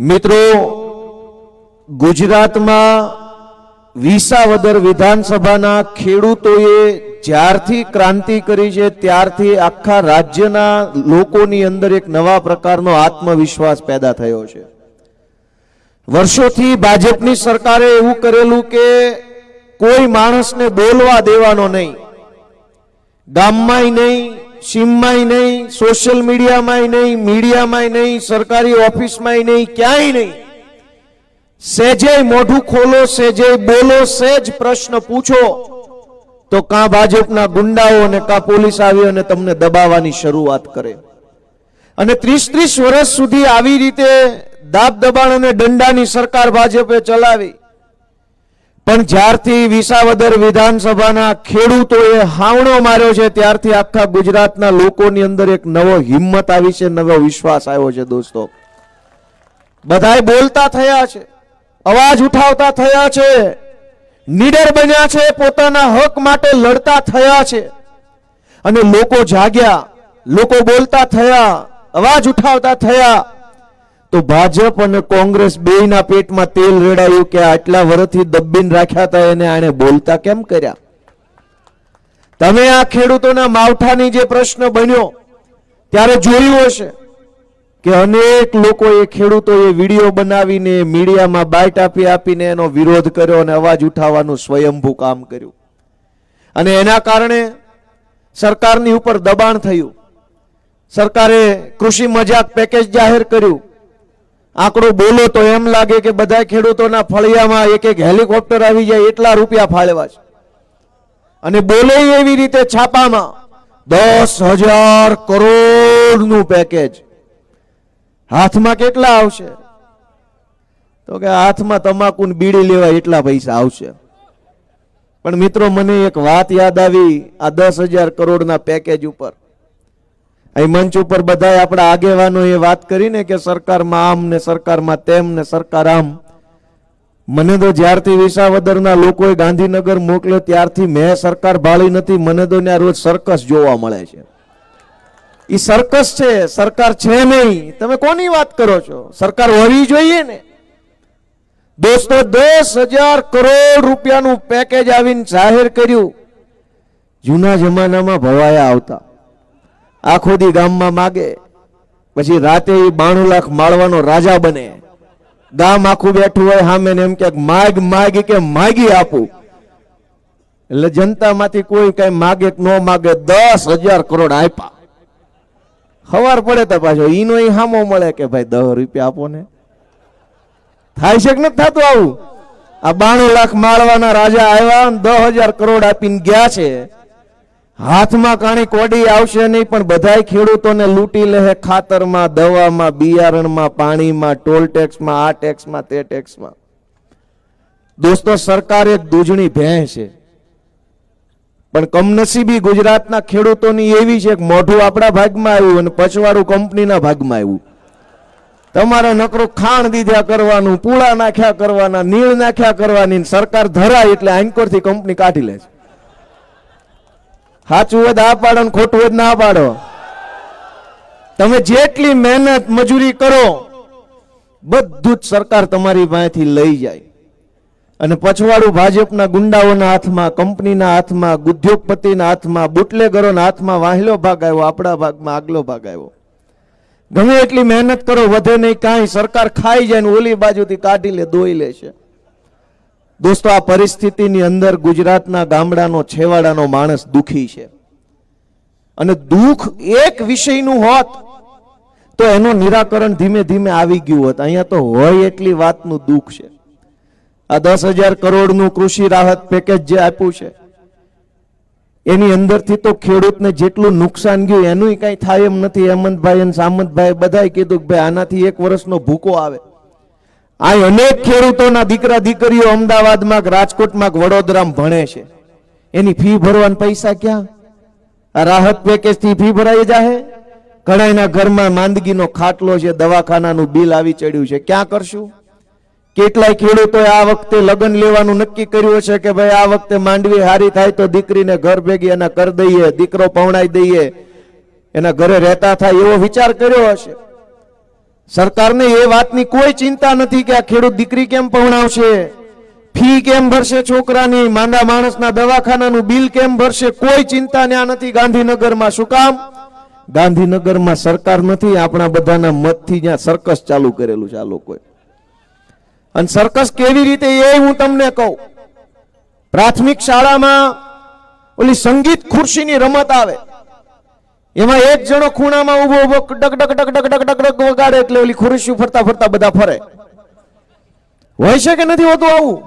મિત્રો, ગુજરાતમાં વિસાવદર વિધાનસભાના ખેડૂતોએ જ્યારથી ક્રાંતિ કરી છે ત્યારથી આખા રાજ્યના લોકોની અંદર એક નવા પ્રકારનો આત્મવિશ્વાસ પેદા થયો છે। વર્ષોથી ભાજપની સરકારે એવું કરેલું કે કોઈ માણસને બોલવા દેવાનો નહીં, ગામમાંય નહીં, સીમમાંય નહીં, સોશિયલ મીડિયામાંય નહીં, મીડિયામાંય નહીં, સરકારી ઓફિસમાંય નહીં, ક્યાંય નહીં। સેજે મોઢું ખોલો, સેજે બોલો, સેજ પ્રશ્ન પૂછો તો કાં ભાજપના ગુંડાઓ અને કાં પોલીસ આવી અને તમને દબાવવાની શરૂઆત કરે। અને 30-30 વર્ષ સુધી આવી રીતે દાબ દબાણ અને દંડાની સરકાર ભાજપે ચલાવી, પણ જ્યારથી વિસાવદર વિધાનસભાના ખેડૂતોએ હાવણો માર્યો છે ત્યારથી આખા ગુજરાતના લોકોની અંદર એક નવો હિંમત આવી છે, નવો વિશ્વાસ આવ્યો છે। દોસ્તો, બધાય બોલતા થયા છે, અવાજ ઉઠાવતા થયા છે, નીડર બન્યા છે, પોતાના હક માટે લડતા થયા છે અને લોકો જાગ્યા, લોકો બોલતા થયા, અવાજ ઉઠાવતા થયા તો ભાજપ અને કોંગ્રેસ બેયના પેટમાં તેલ રેડાયું કે આટલા વર્ષથી દબીને રાખ્યા હતા એને આને બોલતા કેમ કર્યા। તમે આ ખેડૂતોના માવઠાની જે પ્રશ્ન બન્યો ત્યારે જોયું હશે કે અનેક લોકોએ ખેડૂતોએ વિડીયો બનાવીને મીડિયામાં બાઇટ આપીને એનો વિરોધ કર્યો અને અવાજ ઉઠાવવાનું સ્વયંભૂ કામ કર્યું અને એના કારણે સરકારની ઉપર દબાણ થયું। સરકારે કૃષિ મજાક પેકેજ જાહેર કર્યું। આંકડો બોલો તો એમ લાગે કે બધા ખેડૂતોના ફળિયામાં એક એક હેલિકોપ્ટર આવી જાય એટલા રૂપિયા ફાળવ્યા છે અને બોલે એવી રીતે છાપામાં 10,000 કરોડનું પેકેજ। હાથમાં કેટલા આવશે? તો કે હાથમાં તમાકુ ને બીડી લેવા એટલા પૈસા આવશે। પણ મિત્રો, મને એક વાત યાદ આવી આ 10,000 કરોડના પેકેજ ઉપર। અહીં મંચ ઉપર બધા આપણા આગેવાનોએ વાત કરીને કે સરકારમાં આમ ને સરકારમાં તેમ ને સરકાર આમ। મને તો જ્યારથી વિસાવદરના લોકોએ ગાંધીનગર મોકલ્યો ત્યારથી મેં સરકાર ભાળી નથી। મને તો ત્યાં રોજ સર્કસ જોવા મળે છે। એ સર્કસ છે, સરકાર છે નહીં। તમે કોની વાત કરો છો? સરકાર હોવી જોઈએ ને દોસ્તો। 10,000 કરોડ રૂપિયાનું પેકેજ આવીને જાહેર કર્યું। જૂના જમાનામાં ભવાયા આવતા, આખો દી ગામમાં માગે, પછી રાતે 92 લાખ માળવાનો રાજા બને। ગામ આખું બેઠું હોય સામે એમ કે માગ માગ કે માગી આપું, એટલે જનતામાંથી કોઈ કઈ માગે કે ન માગે 10,000 કરોડ આપ્યા। ખબર પડે તો પાછો ઈનો હામો મળે કે ભાઈ 10 રૂપિયા આપો ને। થાય છે કે નથી થતું આવું? આ 92 લાખ માળવાના રાજા આવ્યા, 10,000 કરોડ આપીને ગયા છે। હાથમાં કાણી કોડી આવશે નહીં, પણ બધાય ખેડૂતોને લૂંટી લે। ખાતરમાં, દવામાં, બિયારણમાં, પાણીમાં, ટોલ ટેક્સમાં, આ ટેક્સમાં, તે ટેક્સમાં। દોસ્તો, સરકાર એક દૂધણી ભેંસ છે, પણ કમનસીબી ગુજરાતના ખેડૂતોની એવી છે કે મોઢું આપણા ભાગમાં આવ્યું અને પછવાડું કંપનીના ભાગમાં આવ્યું। તમારે નકરું ખાણ દીધા કરવાનું, પૂળા નાખ્યા કરવાના, નીળ નાખ્યા કરવાની, સરકાર ધરાય એટલે આંકોરથી કંપની કાઢી લે છે। સાચું હોય તો આ પાડો ને ખોટું હોય ના પાડો। તમે જેટલી મહેનત મજૂરી કરો બધું જ સરકાર તમારી પાસેથી લઈ જાય અને પછવાડું ભાજપના ગુંડાઓના હાથમાં, કંપનીના હાથમાં, ઉદ્યોગપતિના હાથમાં, બુટલેગરોના હાથમાં વાહેલો ભાગ આવ્યો, આપણા ભાગમાં આગલો ભાગ આવ્યો। ગમે એટલી મહેનત કરો વધે નહીં કાંઈ, સરકાર ખાઈ જાય ને ઓલી બાજુથી કાઢી લે, દોઈ લે છે। દોસ્તો, આ પરિસ્થિતિની અંદર ગુજરાતના ગામડાનો છેવાડાનો માણસ દુખી છે અને દુઃખ એક વિષયનું હોત તો એનું નિરાકરણ ધીમે ધીમે આવી ગયું હોત। અહીંયા તો હોય એટલી વાતનું દુઃખ છે। આ 10,000 કરોડનું કૃષિ રાહત પેકેજ જે આપ્યું છે એની અંદરથી તો ખેડૂતને જેટલું નુકસાન ગયું એનું કઈ થાય એમ નથી। હેમંતભાઈ અને સામંતભાઈ બધાએ કીધું કે ભાઈ આનાથી 1 વર્ષનો ભૂકો આવે। આ અનેક ખેડૂતોના દીકરા દીકરીઓ અમદાવાદમાં, રાજકોટમાં, વડોદરામાં ભણે છે, એની ફી ભરવાના પૈસા ક્યાં? આ રાહત પેકેજ થી ફી ભરાઈ જાય? ઘણાના ઘરમાં માંદગીનો ખાટલો છે, દવાખાનાનું બિલ આવી ચડ્યું છે, ક્યાં કરશું? કેટલાય ખેડૂતોએ આ વખતે લગ્ન લેવાનું નક્કી કર્યું છે કે ભાઈ આ વખતે માંડવી હારી થાય તો દીકરીને ઘર ભેગી એના કર દઈએ, દીકરો પવણાઈ દઈએ, એના ઘરે રહેતા થાય એવો વિચાર કર્યો હશે। સરકારને એ વાતની કોઈ ચિંતા નથી કે આ ખેડૂત દીકરી કેમ પરણાવશે, ફી કેમ ભરશે છોકરાની, માંદા માણસના દવાખાનાનું બિલ કેમ ભરશે, કોઈ ચિંતા ત્યાં નથી ગાંધીનગરમાં. શું કામ? ગાંધીનગરમાં સરકાર નથી, આપણા બધાના મતથી જ્યાં સર્કસ ચાલુ કરેલું છે આ લોકોએ. અને સર્કસ કેવી રીતે એ હું તમને કહું. પ્રાથમિક શાળામાં ઓલી સંગીત ખુરશીની રમત આવે, એમાં એક જણો ખૂણામાં ઉભો ઉભો duck duck duck duck duck duck duck વગાડે એટલે ઓલી ખુરશી ફરતા ફરતા બધા ફરે. હોય છે કે નથી હોતું આવું?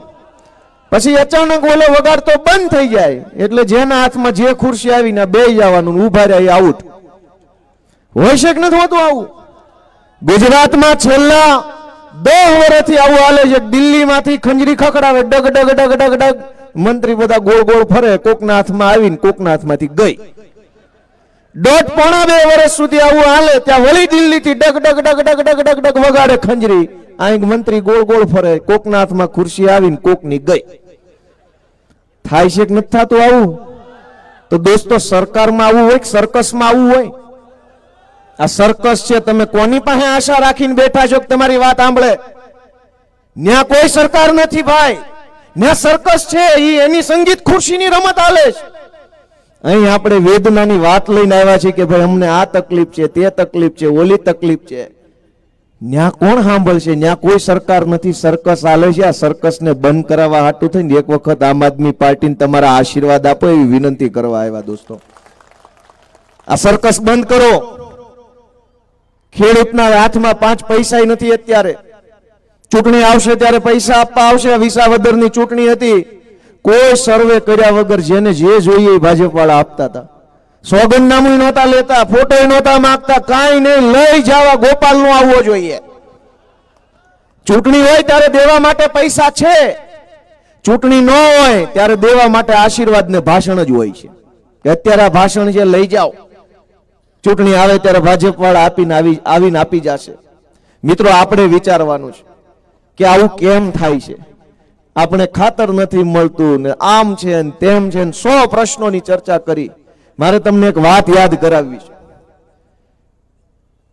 પછી અચાનક ઓલો વગાડતો બંધ થઈ જાય એટલે જેના હાથમાં જે ખુરશી આવીને બેસી જવાનું, ઉભા રહ્યા, આઉટ. હોય છે કે નથી હોતું આવું? ગુજરાતમાં છેલ્લા 10 વર્ષથી આવું હાલે છે. દિલ્હીમાંથી ખંજરી ખખડાવે, ડગ ડગ ડગ ડગ ડગ, મંત્રી બધા ગોળ ગોળ ફરે, કોકના હાથમાં આવીને કોકના હાથમાંથી ગઈ. 1.5-2 વર્ષ સુધી આવું હાલે. ત્યાં વળી દિલ્હીથી ડગ ડગ ડગ ડગ ડગ ડગ ડગ વગાડે ખંજરી, અહીં મંત્રી ગોળ ગોળ ફરે, કોકના હાથમાં ખુરશી આવીને કોકની ગઈ. થાય છે કે નથી થતું આવું? તો દોસ્તો, સરકારમાં આવું હોય કે સર્કસમાં આવું હોય? આ સર્કસ છે. તમે કોની પાસે આશા રાખીને બેઠા છો કે તમારી વાત સાંભળે? ન્યા કોઈ સરકાર નથી ભાઈ, ન્યા સર્કસ છે. એની સંગીત ખુરશીની રમત હાલે છે. અહીં આપણે વેદનાની વાત લઈને આવ્યા છીએ કે ભાઈ અમને આ તકલીફ છે, તે તકલીફ છે, ઓલી તકલીફ છે. ન્યા કોણ સાંભળશે? ન્યા કોઈ સરકાર નથી, સર્કસ હાલે છે. આ સર્કસને બંધ કરાવવા હાટું થઈને એક વખત આમ આદમી પાર્ટીને તમારા આશીર્વાદ આપો એવી વિનંતી કરવા આવ્યા. દોસ્તો, આ સર્કસ બંધ કરો. ખેડૂતના હાથમાં 5 પૈસા નથી અત્યારે. ચૂંટણી આવશે ત્યારે પૈસા આપવા આવશે. વિસાવદરની ચૂંટણી હતી, કોઈ સર્વે કર્યા વગર જેને જે જોઈએ એ ભાજપ વાળા આપતા હતા. સોગંદનામું નહોતા લેતા, ફોટો નહોતા માંગતા, કાંઈ નહીં. લઈ જવા ગોપાલ નો આવવો જોઈએ. ચૂંટણી હોય ત્યારે દેવા માટે પૈસા છે, ચૂંટણી ન હોય ત્યારે દેવા માટે આશીર્વાદ ને ભાષણ જ હોય છે. કે અત્યારે આ ભાષણ છે, લઈ જાઓ. ચૂંટણી આવે ત્યારે ભાજપ વાળા આવીને આપી જશે. મિત્રો, આપણે વિચારવાનું છે કે આવું કેમ થાય છે. આપણે ખાતર નથી મળતું ને આમ છે ને તેમ છે ને 100 પ્રશ્નોની ચર્ચા કરી. મારે તમને એક વાત યાદ કરાવવી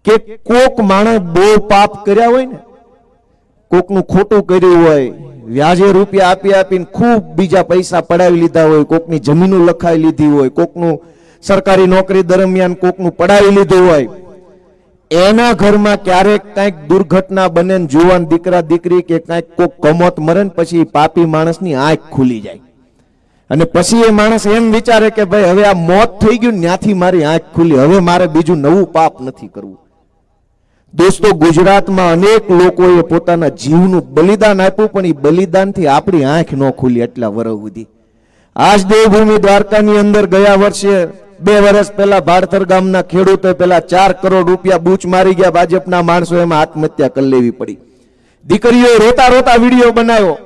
છે કે કોક માણસ બહુ પાપ કર્યા હોય ને, કોકનું ખોટું કર્યું હોય, વ્યાજે રૂપિયા આપી આપીને ખૂબ બીજા પૈસા પડાવી લીધા હોય, કોકની જમીનો લખાઈ લીધી હોય, કોકનું સરકારી નોકરી દરમિયાન કોકનું પડાવી લીધું હોય, એના ઘરમાં ક્યારેક કઈક દુર્ઘટના બને, જુવાન દીકરા દીકરી કે કઈક કોક કમોત મરે ને પછી પાપી માણસની આંખ ખુલી જાય અને પછી એ માણસ એમ વિચારે કે ભાઈ હવે આ મોત થઈ ગયું, ત્યાંથી મારી આંખ ખુલી, હવે મારે બીજું નવું પાપ નથી કરવું. દોસ્તો, ગુજરાતમાં અનેક લોકોએ પોતાના જીવનું બલિદાન આપ્યું, પણ એ બલિદાનથી આપણી આંખ ન ખુલી એટલા વર્ષ સુધી. આજ દેવભૂમિ દ્વારકાની અંદર ગયા વર્ષે 2 વર્ષ પહેલા ભાડતર ગામના ખેડૂતો પેલા 4 કરોડ રૂપિયા બૂચ મારી ગયા. ભાજપના માણસો એમાં આત્મહત્યા કરી લેવી પડી. દીકરીઓ રોતા રોતા વિડીયો બનાવ્યો.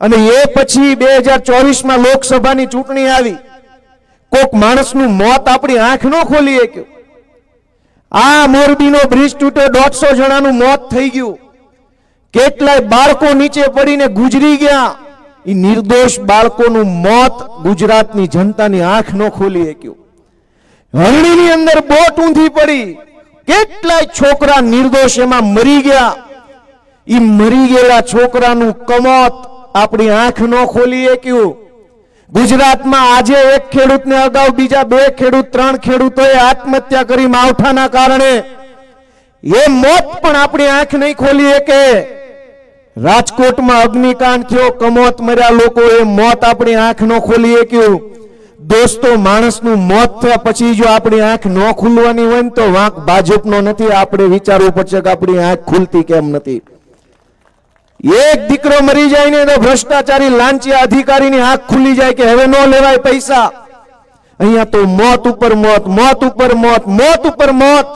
અને એ પછી 2024માં લોકસભાની ચૂંટણી આવી. કોક માણસનું મોત આપણી આંખ ન ખોલી શક્યું. આ મોરબીનો બ્રિજ તૂટ્યો, 150 જણાનું મોત થઈ ગયું. કેટલાય બાળકો નીચે પડીને ગુજરી ગયા. એ નિર્દોષ બાળકોનું મોત ગુજરાતની જનતાની આંખ ન ખોલી શક્યું. હરણીની અંદર બોટ ઊંધી પડી, કેટલાય છોકરા નિર્દોષ એમાં મરી ગયા. એ મરી ગયેલા છોકરાનું કમોત આપણી આંખ ન ખોલી શક્યું. ગુજરાતમાં આજે એક ખેડૂતને અગાઉ બીજા 2 ખેડૂત 3 ખેડૂતોએ આત્મહત્યા કરી માવઠાના કારણે. એ મોત પણ આપણી આંખ નહીં ખોલી શકે. રાજકોટમાં અગ્નિકાંડ થયો, કમોત મર્યા લોકો, એ મોત આપણી આંખ ન ખોલી શક્યું. દોસ્તો, માણસનું મોત થયા પછી જો આપણી આંખ ન ખુલવાની હોય ને તો વાંક ભાજપનો નથી. આપણે વિચારવું પડશે કે આપણી આંખ ખુલતી કેમ નથી. એક દીકરો મરી જાય ને તો ભ્રષ્ટાચારી લાંચિયા અધિકારીની આંખ ખુલી જાય કે હવે ન લેવાય પૈસા. અહીંયા તો મોત ઉપર મોત, મોત ઉપર મોત, મોત ઉપર મોત.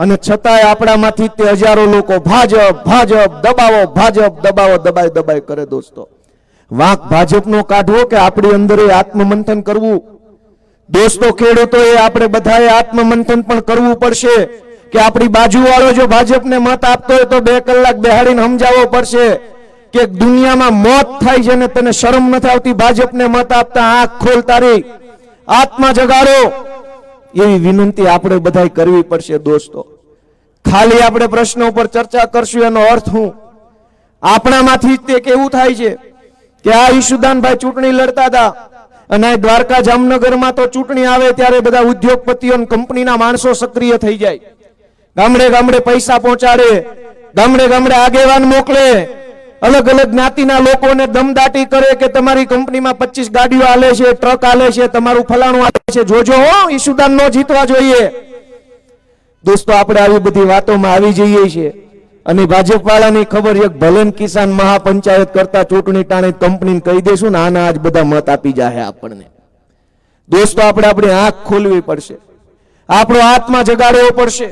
અને છતાંય આપણામાંથી તે હજારો લોકો ભાજપ ભાજપ દબાવો, ભાજપ દબાવો, દબાઈ દબાઈ કરે. દોસ્તો, વાંક ભાજપનો કાઢવો કે આપણી અંદર આત્મમંથન કરવું? દોસ્તો, ખેડૂતોએ આપણે બધાએ આત્મમંથન પણ કરવું પડશે કે આપણી બાજુવાળો જો ભાજપને મત આપતો હોય તો 2 કલાક બેહાડીને સમજાવવો પડશે કે દુનિયામાં મોત થાય છે ને તને શરમ નથી આવતી ભાજપને મત આપતા? આંખ ખોલ, તારી આત્મા જગાડો, એવી વિનંતી આપણે બધાય કરવી પડશે. દોસ્તો, ખાલી આપણે પ્રશ્નો ઉપર ચર્ચા કરશું એનો અર્થ હું? આપણામાંથી જ તે કેવું થાય છે કે આ ઈશુદાનભાઈ ચૂંટણી લડતા હતા અને દ્વારકા જામનગરમાં તો ચૂંટણી આવે ત્યારે બધા ઉદ્યોગપતિઓ અને કંપનીના માણસો સક્રિય થઈ જાય, ગામડે ગામડે પૈસા પહોંચાડે, ગામડે ગામડે આગેવાન મોકલે, અલગ અલગ જ્ઞાતિના લોકોને દમદાટી કરે કે તમારી કંપનીમાં 25 ગાડીઓ આલે છે, ટ્રક આલે છે, તમારું ફલાણું આલે છે, જોજો હો ઈશુદાન નો જીતવા જોઈએ. દોસ્તો, આપણે આવી બધી વાતોમાં આવી જઈએ છીએ અને ભાજપ વાળાની ખબર છે ભલે કિસાન મહાપંચાયત કરતા ચૂંટણી ટાણે કંપનીને કહી દેશું ને આના આજ બધા મત આપી જાય આપણને. દોસ્તો, આપણે આપણી આંખ ખોલવી પડશે, આપણો આત્મા જગાડવો પડશે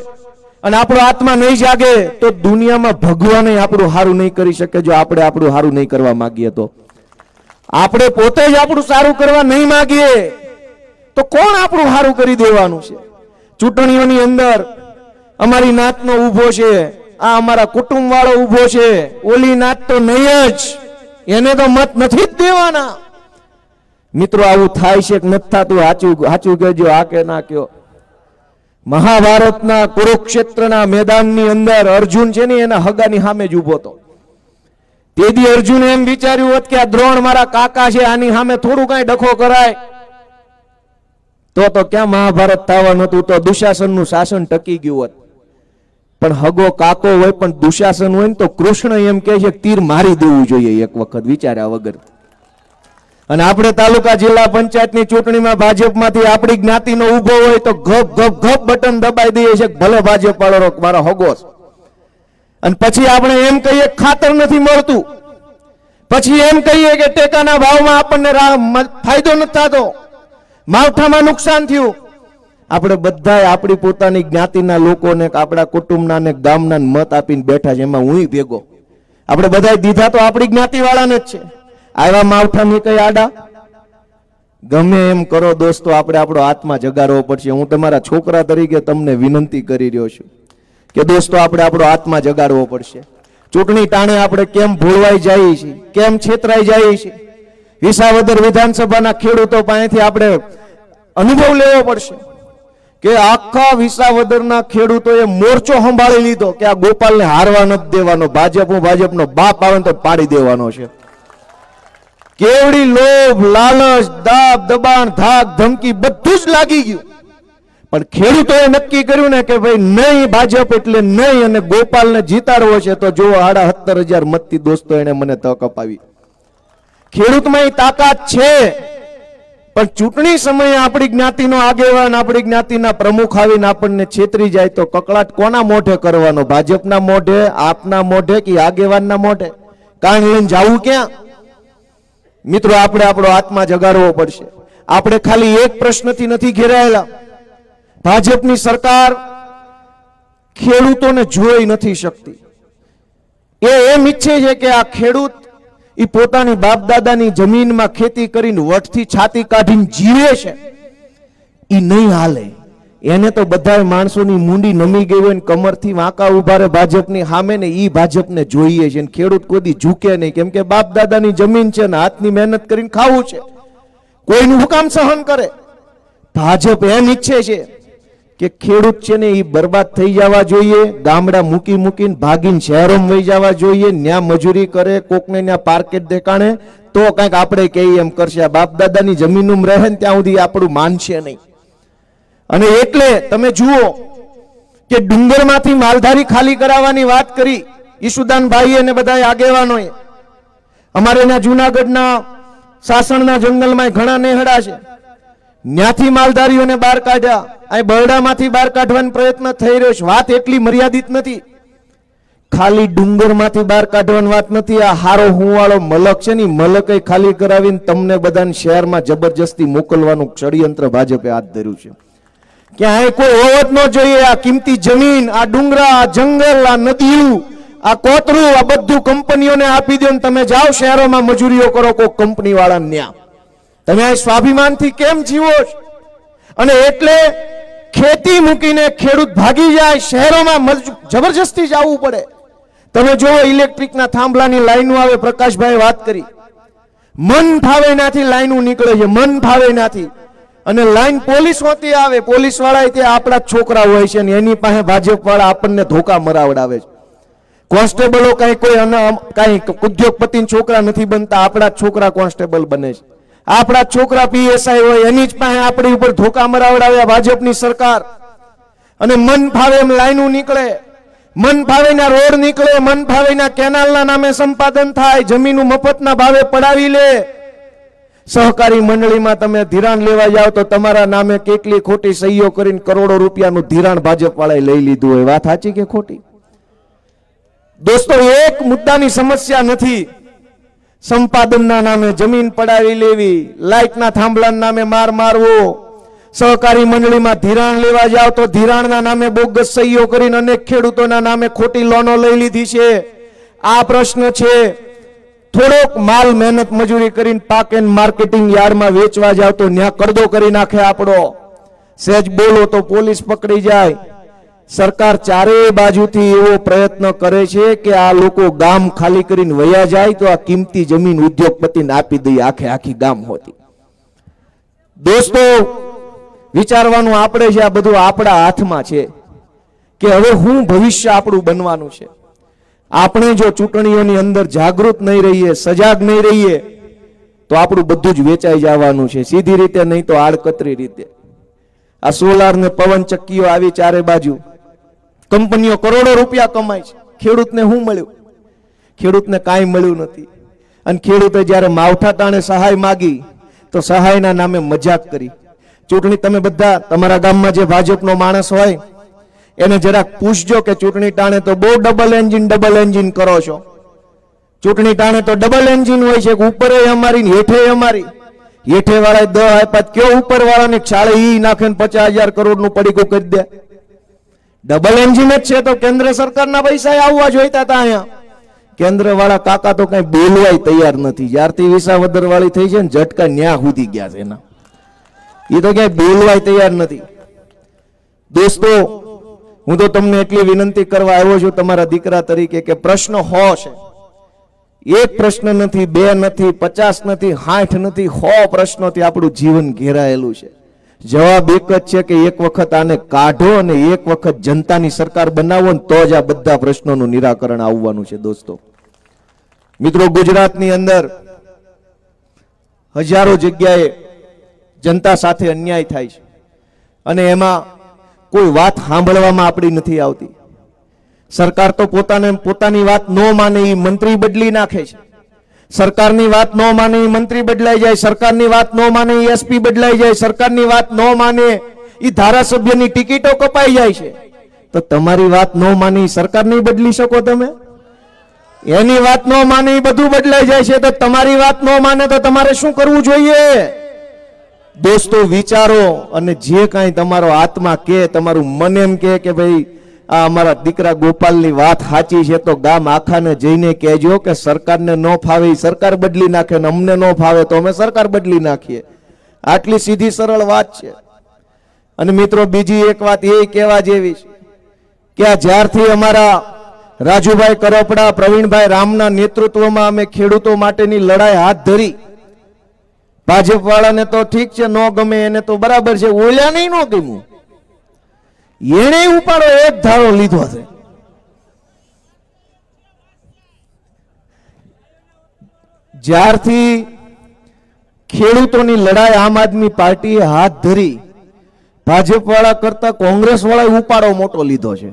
અને આપણો આત્મા નહીં જાગે તો દુનિયામાં ભગવાન આપણું સારું નહીં કરી શકે. જો આપણે આપણું સારું નહીં કરવા માંગીએ તો આપણે પોતે જ આપણું સારું કરવા નહીં માંગીએ તો કોણ આપણું સારું કરી દેવાનું છે? ચૂંટણીઓની અંદર અમારી નાતનો ઊભો છે, આ અમારા કુટુંબ વાળો ઊભો છે, ઓલી નાત તો નહીં જ, એને તો મત નથી જ દેવાના. મિત્રો, આવું થાય છે કે નથી થતું? સાચું કહેજો, આ કે ના કયો? મહાભારતના કુરુક્ષેત્રના મેદાનની અંદર અર્જુન છે ને એના હગાની સામે જ ઊભો હતો. તેથી અર્જુને એમ વિચાર્યું હોત કે આ દ્રોણ મારા કાકા છે, આની સામે થોડું કઈ ડખો કરાય તો ક્યાં મહાભારત થવાનું હતું, તો દુશાસનનું શાસન ટકી ગયું હોત. પણ હગો કાકો હોય પણ દુશાસન હોય ને તો કૃષ્ણ એમ કહે છે કે તીર મારી દેવું જોઈએ એક વખત વિચાર્યા વગર. અને આપણે તાલુકા જિલ્લા પંચાયતની ચૂંટણીમાં ભાજપમાંથી આપણી જ્ઞાતિનો ઊભો હોય તો ગપ ગપ ગપ બટન દબાઈ દઈએ છે ભલે ભાજપ વાળો મારો હગો. અને પછી આપણે એમ કહીએ ખાતર નથી મળતું, પછી એમ કહીએ કે ટેકાના ભાવમાં આપણને ફાયદો નથી થતો, માવઠામાં નુકસાન થયું. આપણે બધા આપણી પોતાની જ્ઞાતિના લોકોને, આપણા કુટુંબના ને ગામના મત આપીને બેઠા છે, એમાં હું ભેગો. આપણે બધા દીધા તો આપણી જ્ઞાતિ વાળાને જ છે. આવા માવઠાની કઈ આડા? ગમે એમ કરો દોસ્તો, આપણે આપણો આત્મા જગાડવો પડશે. હું તમારા છોકરા તરીકે તમને વિનંતી કરી રહ્યો છું કે દોસ્તો, આપણે આપણો આત્મા જગાડવો પડશે. ચૂંટણી ટાણે આપણે કેમ ભૂલવાઈ જઈએ છીએ, કેમ છેતરાઈ જઈએ છીએ? વિસાવદર વિધાનસભાના ખેડૂતો પાસેથી આપણે અનુભવ લેવો પડશે કે આખા વિસાવદરના ખેડૂતોએ મોરચો સંભાળી લીધો કે આ ગોપાલને હારવા નથી દેવાનો, ભાજપનો બાપ આવે તો પાડી દેવાનો છે. કેવડી લોભ, લાલચ, દાબ દબાણ, ધાક ધમકી બધું જ લાગી ગયું. પણ ખેડૂતોએ નક્કી કર્યું ને કે ભાઈ નહીં, ભાજપ એટલે નહીં, અને ગોપાલને જીતાડવો છે તો જો 17,500 મતથી દોસ્તો એને મને તક અપાવી. ખેડૂતમાં તાકાત છે, પણ ચૂંટણી સમયે આપણી જ્ઞાતિનો આગેવાન, આપણી જ્ઞાતિના પ્રમુખ આવીને આપણને છેતરી જાય તો કકળાટ કોના મોઢે કરવાનો? ભાજપના મોઢે, આપના મોઢે કે આગેવાનના મોઢે? કાન લઈને જવું ક્યાં? મિત્રો, આપણે આપણો આત્મા જગાડવો પડશે. આપણે ખાલી એક પ્રશ્નથી નથી ઘેરાયેલા. ભાજપની સરકાર ખેડૂતોને જોઈ નથી શકતી. એ એમ ઈચ્છે છે કે આ ખેડૂત એ પોતાની બાપ દાદાની જમીનમાં ખેતી કરીને વટથી છાતી કાઢીને જીવે છે, એ નહીં હાલે. એને તો બધા માણસોની મુંડી નમી ગઈ હોય ને કમરથી વાંકા ઉભા રહે ભાજપની સામે ને એ ભાજપને જોઈએ છે. ખેડૂત કોઈ ઝૂકે નહીં, કેમ કે બાપ દાદાની જમીન છે ને હાથની મહેનત કરીને ખાવું છે. કોઈનું હુકામ સહન કરે? ભાજપ એમ ઈચ્છે છે કે ખેડૂત છે ને એ બરબાદ થઈ જવા જોઈએ, ગામડા મૂકીને ભાગીને શહેરોમાં વહી જવા જોઈએ, ન્યા મજૂરી કરે, કોકને ન્યા પાર્કેટ દેખાણે તો કંઈક આપણે કહીએ એમ કરશે. આ બાપ દાદાની જમીનમાં રહે ને ત્યાં સુધી આપણું માનશે નહીં. અને એટલે તમે જુઓ કે ડુંગરમાંથી માલધારી ખાલી કરાવવાની વાત કરી ઈશુદાનભાઈ અને બધા આગેવાનોએ. અમારે ત્યાં જૂનાગઢના સાસણના જંગલમાં ઘણા નેહડા છે, ત્યાંથી માલધારીઓને બહાર કાઢ્યા. અહીં બરડામાંથી બહાર કાઢવાનો પ્રયત્ન થઈ રહ્યો છે. વાત એટલી મર્યાદિત નથી, ખાલી ડુંગરમાંથી બહાર કાઢવાની વાત નથી. આ હારો હુંવાળો મલક છે ને, મલક ખાલી કરાવીને તમને બધાને શહેરમાં જબરજસ્તી મોકલવાનું ષડયંત્ર ભાજપે હાથ ધર્યું છે. કે અહીં કોઈ હોવો જ ન જોઈએ. આ કિંમતી જમીન, આ ડુંગરા, આ જંગલ, આ નદીઓ, આ કોતરું, આ બધું કંપનીઓને આપી દો ને તમે જાઓ શહેરોમાં મજૂરીઓ કરો કોઈ કંપની વાળા ન્યા. તમે આ સ્વાભિમાનથી કેમ જીવો છો? અને એટલે ખેતી મૂકીને ખેડૂત ભાગી જાય, શહેરોમાં જબરજસ્તી જવું પડે. તમે જો ઇલેક્ટ્રિકના થાંભલાની લાઈનો આવે, પ્રકાશભાઈ વાત કરી, મન ફાવે નાથી લાઈનો નીકળે છે, મન ફાવે નાથી. અને લાઈન પોલીસ હોતી આવે, પોલીસ વાળા તે આપણા છોકરા હોય છે ને એની પાસે ભાજપ વાળા આપણને ધોકા મરાવડાવે છે. કોન્સ્ટેબલો કઈ કઈ ઉદ્યોગપતિ છોકરા નથી બનતા, આપણા છોકરા કોન્સ્ટેબલ બને છે. આપણા છોકરા પીએસઆઈ હોય એની જ પાસે આપણી ઉપર ધોકા મરાવડાવ્યા ભાજપની સરકાર. અને મન ફાવે એમ લાઈનો નીકળે, મન ફાવેના રોડ નીકળે, મન ફાવેના કેનાલના નામે સંપાદન થાય, જમીનો મફતના ભાવે પડાવી લે. સહકારી મંડળીમાં તમે ધિરાણ લેવા જાઓ તો તમારા નામે કેટલી ખોટી સહીઓ કરીને કરોડો રૂપિયાનું ધિરાણ ભાજપ વાળાએ લઈ લીધું હોય. વાત સાચી કે ખોટી? દોસ્તો, એક મુદ્દાની સમસ્યા નથી. સંપાદનના નામે જમીન પડાવી લેવી, લાઇટના થાંભલાના નામે માર મારવો, સહકારી મંડળીમાં ધિરાણ લેવા જાઓ તો ધિરાણના નામે બોગસ સહીઓ કરીને અનેક ખેડૂતોના નામે ખોટી લોનો લઈ લીધી છે. આ પ્રશ્ન છે. થોડોક માલ મહેનત મજૂરી કરીને પાક એન્ડ માર્કેટિંગ યાર્ડમાં વેચવા જાવ તો ન્યા કરદો કરી નાખે આપણો. સહેજ બોલો તો પોલીસ પકડી જાય. સરકાર ચારેય બાજુથી એવો પ્રયત્ન કરે છે કે આ લોકો ગામ ખાલી કરીને વયા જાય તો આ કિંમતી જમીન ઉદ્યોગપતિને આપી દઈએ, આખે આખી ગામ હોતી. દોસ્તો, વિચારવાનું આપણે છે, આ બધું આપણા હાથમાં છે કે હવે હું ભવિષ્ય આપણું બનવાનું છે. આપણે જો ચૂંટણીઓની અંદર જાગૃત નહીં રહીએ, સજાગ નહીં રહીએ તો આપણું બધું જ વેચાઈ જવાનું છે. સીધી રીતે નહીં તો આડકતરી રીતે. આ સોલાર ને પવન ચક્કીઓ આવી ચારે બાજુ, કંપનીઓ કરોડો રૂપિયા કમાય છે. ખેડૂતને શું મળ્યું? ખેડૂતને કાંઈ મળ્યું નથી. અને ખેડૂતે જ્યારે માવઠા ટાણે સહાય માગી તો સહાયના નામે મજાક કરી. ચૂંટણી તમે બધા તમારા ગામમાં જે ભાજપનો માણસ હોય એને જરાક પૂછજો કે ચૂંટણી ટાણે તો બહુ ડબલ એન્જિન કરો છો. ચૂંટણી ટાણે તો ડબલ એન્જિન હોય છે, ઉપરે અમારી ને હેઠે અમારી. હેઠે વાળા 10 આપ્યા, કયો ઉપર વાળાને છાળે ઈ નાખે 50,000 કરોડનું પડીકું કરી દે. ડબલ એન્જિન જ છે તો કેન્દ્ર સરકારના પૈસા આવવા જોઈતા હતા. અહીંયા કેન્દ્ર વાળા કાકા તો કઈ બોલવાય તૈયાર નથી. જ્યારથી વિસાવદર વાળી થઈ છે ને ઝટકા ન્યા સુધી ગયા છે એના, એ તો ક્યાંય બોલવાય તૈયાર નથી. દોસ્તો, હું તો તમને એટલી વિનંતી કરવા આવ્યો છું તમારા દીકરા તરીકે કે પ્રશ્ન છે. એક પ્રશ્ન નથી, 2 નથી, 50 નથી, 60 નથી, 100 પ્રશ્નોથી આપણું જીવન ઘેરાયેલું છે. જવાબ એક જ છે કે એક વખત આને કાઢો અને એક વખત જનતાની સરકાર બનાવો ને તો જ આ બધા પ્રશ્નોનું નિરાકરણ આવવાનું છે. દોસ્તો મિત્રો, ગુજરાતની અંદર હજારો જગ્યાએ જનતા સાથે અન્યાય થાય છે અને એમાં કોઈ વાત સાંભળવામાં આપણી નથી આવતી. સરકાર તો પોતાની વાત ન માને એ મંત્રી બદલી નાખે છે. સરકારની વાત ન માને એ મંત્રી બદલાઈ જાય, સરકારની વાત ન માને એ એસપી બદલાઈ જાય, સરકારની વાત ન માને એ ધારાસભ્યની ટિકિટો કપાઈ જાય છે. તો તમારી વાત ન માની સરકાર નહીં બદલી શકો તમે? એની વાત ન માને એ બધું બદલાઈ જાય છે. તો તમારી વાત ન માને તો તમારે શું કરવું જોઈએ? દોસ્તો, વિચારો અને જે કાંઈ તમારો આત્મા કે, તમારું મન એમ કે ભાઈ આ અમારા દીકરા ગોપાલની વાત સાચી છે તો ગામ આખાને જઈને કહેજો કે સરકારને ન ફાવે સરકાર બદલી નાખે ને અમને ન ફાવે તો અમે સરકાર બદલી નાખીએ. આટલી સીધી સરળ વાત છે. અને મિત્રો, બીજી એક વાત એ કહેવા જેવી છે કે આ જ્યારથી અમારા રાજુભાઈ કરપડા, પ્રવીણભાઈ રામના નેતૃત્વમાં અમે ખેડૂતો માટેની લડાઈ હાથ ધરી, ભાજપ વાળાને તો ઠીક છે, ન ગમે એને તો બરાબર છે, ઓલ્યા નહીં ન ગમ્યું, એને ઉપાડો એક ધારો લીધો છે. જ્યારથી ખેડૂતોની લડાઈ આમ આદમી પાર્ટીએ હાથ ધરી, ભાજપ વાળા કરતા કોંગ્રેસ વાળા ઉપાડો મોટો લીધો છે.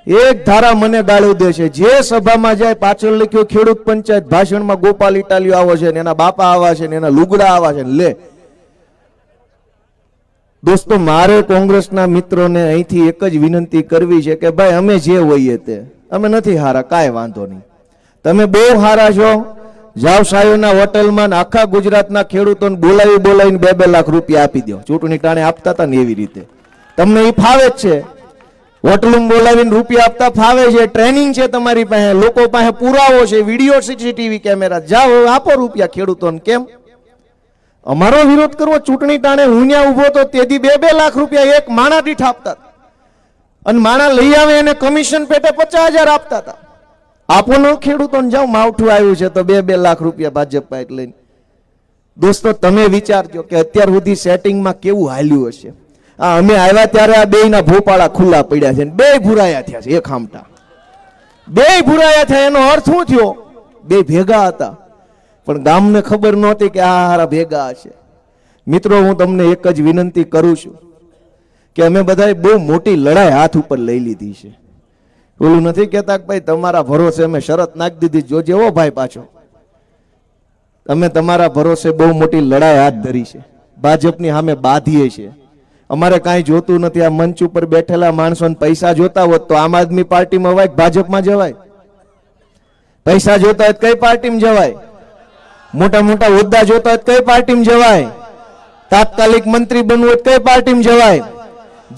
એક ધારા મને ગાળ્યું દે છે. જે સભામાં જાય પાછળ લખ્યો ખેડૂત પંચાયત, ભાષણમાં ગોપાલ ઇટાલિયો આવો છે ને એના બાપા આવા છે ને એના લુગડા આવા છે. લે દોસ્તો, મારે કોંગ્રેસના મિત્રોને અહીંથી એક જ વિનંતી કરવી છે કે ભાઈ અમે જે હોઈએ તે, અમે નથી હારા, કાંઈ વાંધો નહીં. તમે બહુ હારા છો, જાવ સાયોના હોટલમાં આખા ગુજરાતના ખેડૂતોને બોલાવીને 2-2 લાખ રૂપિયા આપી દો. ચૂંટણી ટાણે આપતા હતા ને એવી રીતે. તમને એ ફાવે જ છે. હોટલમાં બોલાવીને રૂપિયા આપતા ફાવે છે. ટ્રેનિંગ છે તમારી પાસે, લોકો પાસે પુરાવો છે, વિડીયો, સીસીટીવી કેમેરા. જાઓ આપો રૂપિયા ખેડૂતોને. કેમ અમારો વિરોધ કરવો? ચૂંટણી ટાણે હું ત્યાં ઉભો તો તેથી 2-2 લાખ રૂપિયા એક માણા દીઠ આપતા હતા. અને માણા લઈ આવે એને કમિશન પેટે 50,000 આપતા હતા. આપો ન ખેડૂતોને, જાઓ માવઠું આવ્યું છે તો 2-2 લાખ રૂપિયા ભાજપ પાસે લઈને. દોસ્તો તમે વિચારજો કે અત્યાર સુધી સેટિંગમાં કેવું હાલ્યું હશે. આ અમે આવ્યા ત્યારે આ બેયના ભોપાળા ખુલ્લા પડ્યા છે, બે ભૂરાયા થયા છે. એક હામટા બે ભૂરાયા થયા, એનો અર્થ શું થયો? બે ભેગા હતા, પણ ગામને ખબર નહોતી કે આ હારા ભેગા હશે. મિત્રો, હું તમને એક જ વિનંતી કરું છું કે અમે બધાએ બહુ મોટી લડાઈ હાથ ઉપર લઈ લીધી છે. ઓલું નથી કહેતા કે ભાઈ તમારા ભરોસે અમે શરત નાખી દીધી, જોજે હો ભાઈ પાછો. અમે તમારા ભરોસે બહુ મોટી લડાઈ હાથ ધરી છે, ભાજપની સામે બાંધીએ છે. અમારે કાંઈ જોતું નથી. આ મંચ ઉપર બેઠેલા માણસોને પૈસા જોતા હોત તો આમ આદમી પાર્ટીમાં હોય, ભાજપમાં જવાય. પૈસા જોતા હોય કઈ પાર્ટીમાં જવાય? મોટા મોટા હોદ્દા જોતા હોય કઈ પાર્ટીમાં જવાય? તાત્કાલિક મંત્રી બનવું હોય કઈ પાર્ટીમાં જવાય?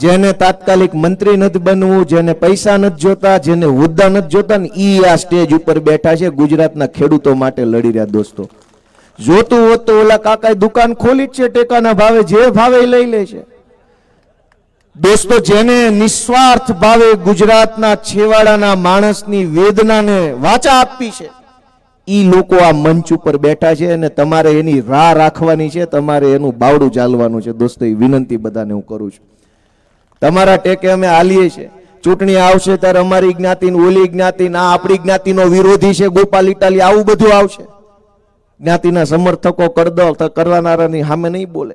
જેને તાત્કાલિક મંત્રી નથી બનવું, જેને પૈસા નથી જોતા, જેને હોદ્દા નથી જોતા ને ઈ આ સ્ટેજ ઉપર બેઠા છે, ગુજરાતના ખેડૂતો માટે લડી રહ્યા. દોસ્તો, જોતું હોત તો ઓલા કાકાએ દુકાન ખોલી જ છે, ટેકાના ભાવે જે ભાવે લઈ લે છે. દોસ્તો, જેને નિસ્વાર્થ ભાવે ગુજરાતના છેવાડાના માણસની વેદનાને વાચા આપી છે, ઈ લોકો આ મંચ ઉપર બેઠા છે અને તમારે એની રાહ રાખવાની છે, તમારે એનું બાવડું ચાલવાનું છે. દોસ્તો, એ વિનંતી બધાને હું કરું છું. તમારા ટેકે અમે હાલીએ છીએ. ચૂંટણી આવશે ત્યારે અમારી જ્ઞાતિ, ઓલી જ્ઞાતિ, આ આપણી જ્ઞાતિનો વિરોધી છે, ગોપાલ ઇટાલી, આવું બધું આવશે. જ્ઞાતિના સમર્થકો કરવાનારાની સામે નહીં બોલે.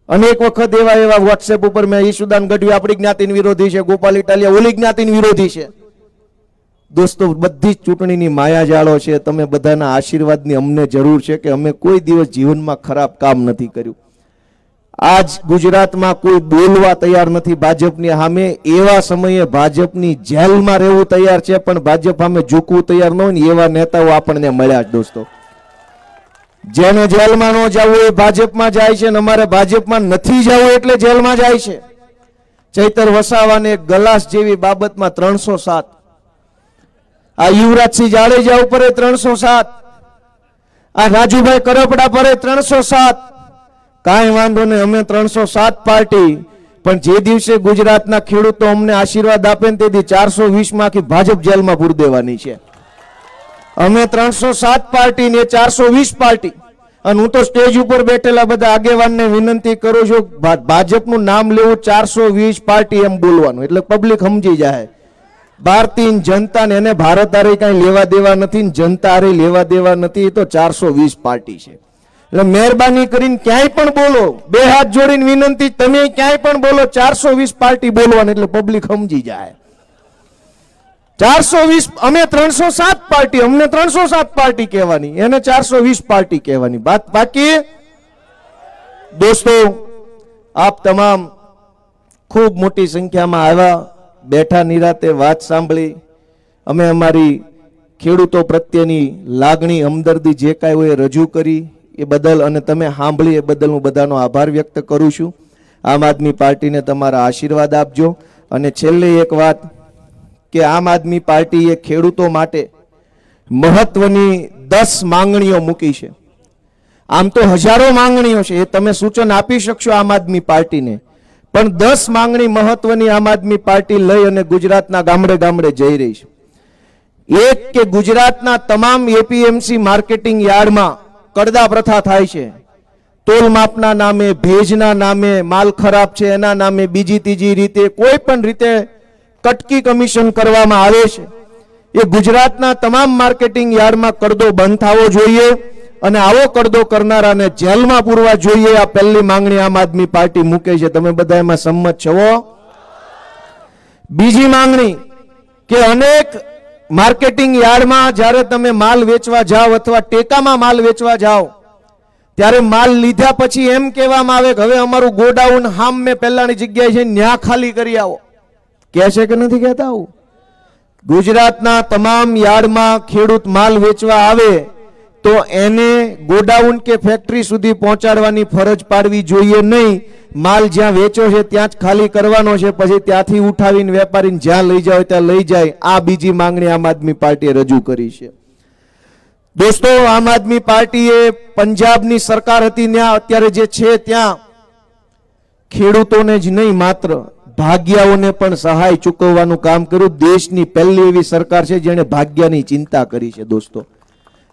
અનેક વખત એવા વોટ્સએપ ઉપર મેં ઈશુદાન ગઢવી આપણી જ્ઞાતિની વિરોધી છે, ગોપાલ ઇટાલિયા ઓલી જ્ઞાતિની વિરોધી છે. દોસ્તો, બધી જ ચૂંટણીની માયાજાળો છે. તમે બધાના આશીર્વાદની અમને જરૂર છે કે અમે કોઈ દિવસ જીવનમાં ખરાબ કામ નથી કર્યું. આજ ગુજરાતમાં કોઈ બોલવા તૈયાર નથી ભાજપની સામે. એવા સમયે ભાજપની જેલમાં રહેવું તૈયાર છે, પણ ભાજપ સામે ઝૂકવું તૈયાર ન હોય ને એવા નેતાઓ આપણને મળ્યા છે. દોસ્તો, જેને જેલમાં ન જવું એ ભાજપમાં જાય છે, અને અમારે ભાજપમાં નથી જવું એટલે જેલમાં જાય છે. ચૈતર વસાવાને ગલાસ જેવી બાબતમાં 307, આ યુવરાજસિંહ જાડેજા ઉપર 307, આ રાજુભાઈ કરપડા પર 307. કાંઈ વાંધો નહીં, અમે 307 પાર્ટી, પણ જે દિવસે ગુજરાતના ખેડૂતો અમને આશીર્વાદ આપે ને તેથી 420 માં આખી ભાજપ જેલમાં પૂરી દેવાની છે. અમે 307 પાર્ટી ને 420 પાર્ટી. અને હું તો સ્ટેજ ઉપર બેઠેલા બધા આગેવાનને વિનંતી કરું છું, ભાજપનું નામ લેવું 420 પાર્ટી એમ બોલવાનું, એટલે પબ્લિક સમજી જાય. ભારતીય જનતા ને એને ભારત હારે કઈ લેવા દેવા નથી, જનતા હારે લેવા દેવા નથી. એ તો 420 પાર્ટી છે. એટલે મહેરબાની કરીને ક્યાંય પણ બોલો, બે હાથ જોડીને વિનંતી, તમે ક્યાંય પણ બોલો 420 પાર્ટી બોલવાનું, એટલે પબ્લિક સમજી જાય. 420, અમે 307 પાર્ટી, અમને 307 પાર્ટી કહેવાની, એને 420 પાર્ટી કહેવાની. બાકી દોસ્તો, આપ તમામ ખૂબ મોટી સંખ્યામાં આવ્યા, બેઠા, નિરાતે વાત સાંભળી. અમે અમારી ખેડૂતો પ્રત્યેની લાગણી, હમદર્દી જે કાંઈ હોય રજૂ કરી એ બદલ, અને તમે સાંભળી એ બદલ હું બધાનો આભાર વ્યક્ત કરું છું. આમ આદમી પાર્ટીને તમારા આશીર્વાદ આપજો. અને છેલ્લે એક વાત કે આમ આદમી પાર્ટીએ ખેડૂતો માટે મહત્વની 10 માંગણીઓ મૂકી છે. આમ તો હજારો માંગણીઓ છે, એ તમે સૂચન આપી શકશો આમ આદમી પાર્ટીને, પણ 10 માંગણી મહત્વની આમ આદમી પાર્ટી લઈ અને ગુજરાતના ગામડે ગામડે જઈ રહી છે. એક કે ગુજરાતના તમામ એપીએમસી માર્કેટિંગ યાર્ડમાં કડદા પ્રથા થાય છે. તોલ માપના નામે, ભેજના નામે, માલ ખરાબ છે એના નામે, બીજી ત્રીજી રીતે, કોઈ પણ રીતે કટકી કમિશન કરવામાં આવે છે. એ ગુજરાતના તમામ માર્કેટિંગ યાર્ડમાં કડદો બંધ થવો જોઈએ અને આવો કડદો કરનારાને જેલમાં પૂરવા જોઈએ. આ પહેલી માંગણી આમ આદમી પાર્ટી મૂકે છે. તમે બધા એમાં સંમત છો? બીજી માંગણી કે અનેક માર્કેટિંગ યાર્ડમાં જ્યારે તમે માલ વેચવા જાઓ અથવા ટેકામાં માલ વેચવા જાઓ ત્યારે માલ લીધા પછી એમ કહેવામાં આવે કે હવે અમારું ગોડાઉન હામ મેં પહેલાની જગ્યાએ છે ન્યા ખાલી કરી આવો. કહે છે કે નથી કહેતા? આવું ગુજરાતના તમામ યાર્ડમાં ખેડૂત માલ વેચવા આવે તો એને ગોડાઉન કે ફેક્ટરી સુધી પહોંચાડવાની ફરજ પાડવી જોઈએ નહીં. માલ જ્યાં વેચો છે ત્યાં જ ખાલી કરવાનો છે, પછી ત્યાંથી ઉઠાવીને વેપારીને જ્યાં લઈ જાવ ત્યાં લઈ જાય. આ બીજી માંગણી આમ આદમી પાર્ટીએ રજૂ કરી છે. દોસ્તો, આમ આદમી પાર્ટીએ પંજાબની સરકાર હતી ત્યાં, અત્યારે જે છે ત્યાં ખેડૂતોને જ નહીં માત્ર ભાગ્યાઓને પણ સહાય ચૂકવવાનું કામ કર્યું. દેશની પહેલી એવી સરકાર છે જેણે ભાગ્યની ચિંતા કરી છે. દોસ્તો,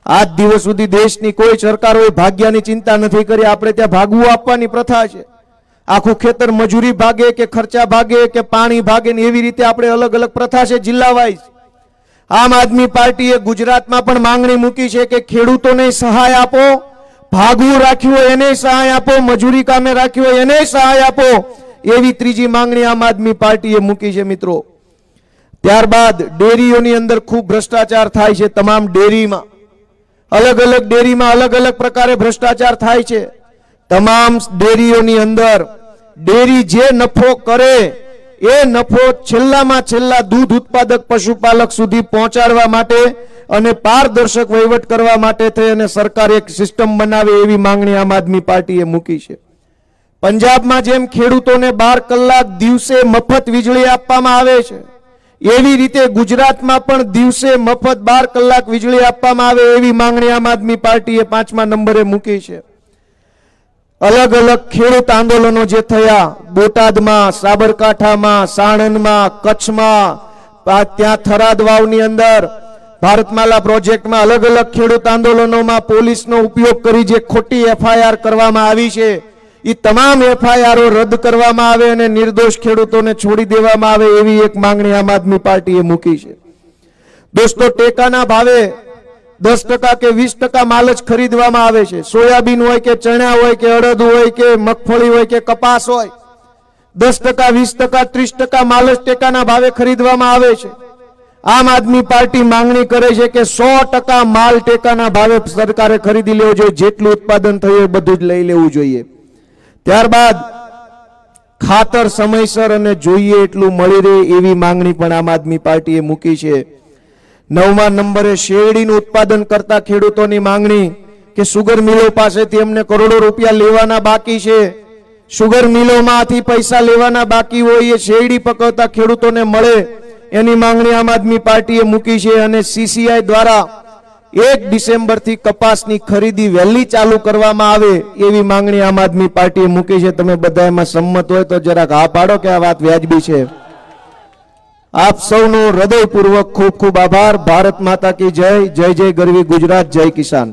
આજ દિવસ સુધી દેશની કોઈ સરકારોએ ભાગ્યની ચિંતા નથી કરી. આપણે ત્યાં ભાગવું આપવાની પ્રથા છે. આખું ખેતર મજૂરી ભાગે કે ખર્ચા ભાગે કે પાણી ભાગે ને એવી રીતે આપણે અલગ અલગ પ્રથા છે જિલ્લા વાઇઝ. આમ આદમી પાર્ટીએ ગુજરાતમાં પણ માંગણી મૂકી છે કે ખેડૂતોને સહાય આપો, ભાગવું રાખ્યું હોય એને સહાય આપો, મજૂરી કામે રાખ્યું હોય એને સહાય આપો, એવી ત્રીજી માંગણી આમ આદમી પાર્ટીએ મૂકી છે મિત્રો. ત્યારબાદ ડેરીઓની અંદર ખૂબ ભ્રષ્ટાચાર થાય છે. તમામ ડેરીમાં અલગ અલગ ડેરીમાં અલગ અલગ પ્રકારે ભ્રષ્ટાચાર થાય છે. તમામ ડેરીઓની અંદર ડેરી જે નફો કરે એ નફો છેલ્લામાં છેલ્લા દૂધ ઉત્પાદક પશુપાલક સુધી પહોંચાડવા માટે અને પારદર્શક વહીવટ કરવા માટે થઈ અને સરકાર એક સિસ્ટમ બનાવે એવી માંગણી આમ આદમી પાર્ટીએ મૂકી છે. પંજાબમાં જેમ ખેડૂતોને 12 કલાક દિવસે મફત વીજળી આપવામાં આવે છે, એવી રીતે ગુજરાતમાં પણ દિવસે મફત 12 કલાક વીજળી આપવામાં આવે એવી માંગણી આમ આદમી પાર્ટીએ 5મા નંબરે મૂકી છે. અલગ અલગ ખેડૂત આંદોલનો જે થયા બોટાદમાં, સાબરકાંઠામાં, સાણંદમાં, કચ્છમાં, ત્યાં થરાદ વાવની અંદર ભારતમાલા પ્રોજેક્ટમાં અલગ અલગ ખેડૂત આંદોલનોમાં પોલીસનો ઉપયોગ કરી જે ખોટી એફઆઈઆર કરવામાં આવી છે એ તમામ એફઆઈઆરો રદ કરવામાં આવે અને નિર્દોષ ખેડૂતોને છોડી દેવામાં આવે એવી એક માંગણી આમ આદમી પાર્ટીએ મૂકી છે. દોસ્તો, ટેકાના ભાવે 10% કે 20% માલ જ ખરીદવામાં આવે છે. સોયાબીન હોય કે ચણા હોય કે અડદ હોય કે મગફળી હોય કે કપાસ હોય, 10%, 20%, 30% માલ જ ટેકાના ભાવે ખરીદવામાં આવે છે. આમ આદમી પાર્ટી માંગણી કરે છે કે 100% માલ ટેકાના ભાવે સરકારે ખરીદી લેવો જોઈએ. જેટલું ઉત્પાદન થયું એ બધું જ લઈ લેવું જોઈએ. ત્યારબાદ ખાતર સમયસર અને જોઈએ એટલું મળી રહે એવી માંગણી પણ આમ આદમી પાર્ટીએ મૂકી છે. 9મા નંબરે શેરડીનું ઉત્પાદન કરતા ખેડૂતોની માંગણી કે સુગર મિલો પાસેથી અમને કરોડો રૂપિયા લેવાના બાકી છે, સુગર મિલોમાંથી પૈસા લેવાના બાકી હોય એ શેરડી પકવતા ખેડૂતોને મળે એની માંગણી આમ આદમી પાર્ટીએ મૂકી છે. અને સીસીઆઈ દ્વારા 1 ડિસેમ્બરથી કપાસની ખરીદી વહેલી ચાલુ કરવામાં આવે એવી માંગણી આમ આદમી પાર્ટીએ મૂકી છે. તમે બધા એમાં સંમત હોય તો જરાક હા પાડો કે આ વાત વ્યાજબી છે. આપ સૌનો હૃદયપૂર્વક ખૂબ ખૂબ આભાર. ભારત માતા કી જય. જય જય ગરવી ગુજરાત. જય કિસાન.